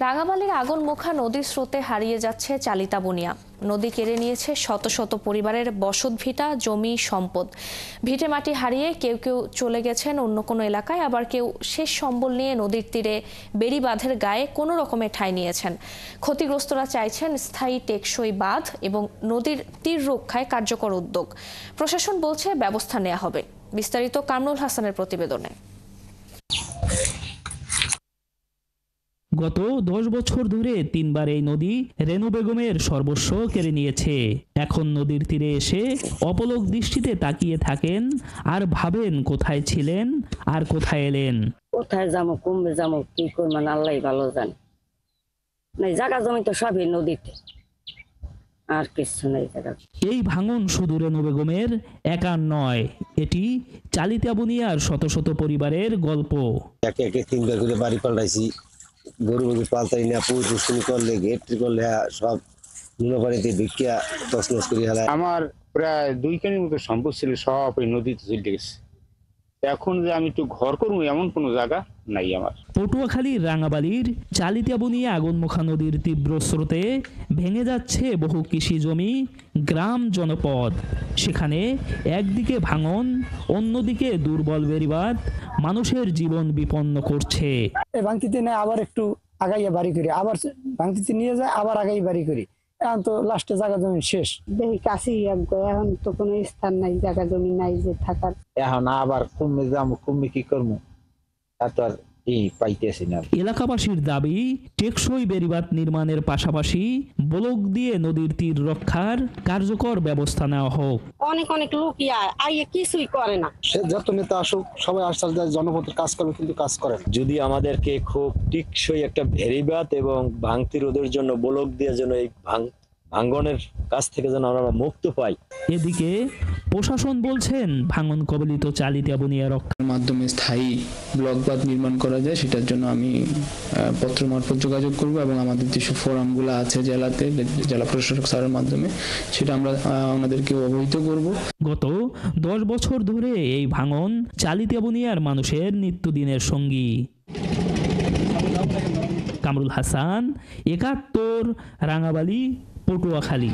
রাঙামাটির আগুনমুখা নদীর স্রোতে হারিয়ে যাচ্ছে চালিতা বুনিয়া। নদী কেড়ে নিয়েছে শত শত পরিবারের বসতভিটা, জমি, সম্পদ। ভিটে মাটি হারিয়ে কেউ কেউ চলে গেছেন অন্য কোনো এলাকায়, আবার কেউ শেষ সম্বল নিয়ে নদীর তীরে বেড়িবাঁধের গায়ে কোনো রকমে ঠাঁই নিয়েছেন। ক্ষতিগ্রস্তরা চাইছেন স্থায়ী টেকসই বাঁধ এবং নদীর তীর রক্ষায় কার্যকর উদ্যোগ। প্রশাসন বলছে ব্যবস্থা নেওয়া হবে। বিস্তারিত কামরুল হাসানের প্রতিবেদনে। গত 10 বছর ধরে 3 বার এই নদী রেনু বেগমের সর্বস্ব কেড়ে নিয়েছে। এখন নদীর তীরে এসে অপলক দৃষ্টিতে তাকিয়ে থাকেন আর ভাবেন কোথায় ছিলেন আর কোথায় এলেন। কোথায় যাবো, কমবে যাবো, কি করবেন আল্লাহ ভালো জানে। নাই জায়গা জমি তো সবই নদীতে, আর কিছু নেই জায়গা। এই ভাঙন শুধু রেনু বেগমের একার নয়, এটি চালিতা বুনিয়ার শত শত পরিবারের গল্প। একে একে 3 বার করে বাড়ি পাল্টাইছি, গরু পাল্টাই না, পুরুষ করলে গেট করলে সব পানিতে ভিক্ষা তছনছ করে হেলা। আমার প্রায় 2 কানির মতো সম্পদ ছিল, সব এই নদীতে চলে গেছে। এখন যে আমি একটু ঘর করবো এমন কোনো জায়গা নাই আমার। পটুয়াখালীর রাঙাবালির চালিতা বুনিয়া আগুনমুখা নদীর তীব্র স্রোতে ভেঙে যাচ্ছে বহু কৃষি জমি, গ্রাম, জনপদ। সেখানে একদিকে ভাঙন, অন্যদিকে দুর্বল বেড়িবাঁধ মানুষের জীবন বিপন্ন করছে। ভাঙতিতে নেয় আবার একটু আগাইয়া বাড়ি করি, আবার ভাঙতিতে নিয়ে যায়, আবার আগাই বাড়ি করি। এখন তো লাস্টে জায়গা জমি শেষ। দেখি কাছেই এখন তো কোনো স্থান নাই, জায়গা জমি নাই যে থাকার। এখন আবার কমে যাবো, কমে কি করবো, এত আর এই পাইতেছি না। এলাকাবাসীর দাবি টেকসই বেড়িবাঁধ নির্মাণের পাশাপাশি ব্লক দিয়ে নদীর তীর রক্ষার কার্যকর ব্যবস্থা নেওয়া হোক। অনেক অনেক লোকই আইয়ে কিছুই করে না। সে যত নেতা আসুক, সবাই আসতে জনপদের কাজ করবে, কিন্তু কাজ করে না। যদি আমাদেরকে খুব টিকসই একটা বেড়িবাঁধ এবং ভাঙতি রোধের জন্য ব্লক দিয়ে যেন এই ভাঙ্গনের কাছ থেকে যেন আমরা মুক্ত পাই। এদিকে প্রশাসন বলছেন ভাঙন কবলিত চালিতা বুনিয়া রক্ষার মাধ্যমে স্থায়ী ব্লক বাঁধ নির্মাণ করা যায়, সেটার জন্য আমি পত্র মারফত যোগাযোগ করব এবং আমাদের যেসব ফোরামগুলো আছে জেলাতে, জেলা প্রশাসক স্যারের মাধ্যমে সেটা আমরা ওনাদেরকে অবহিত করব। গত 10 বছর ধরে এই ভাঙন চালিতা বুনিয়ার মানুষের নিত্যদিনের সঙ্গী। কামরুল হাসান, 71, রাঙাবালি, পটুয়াখালী।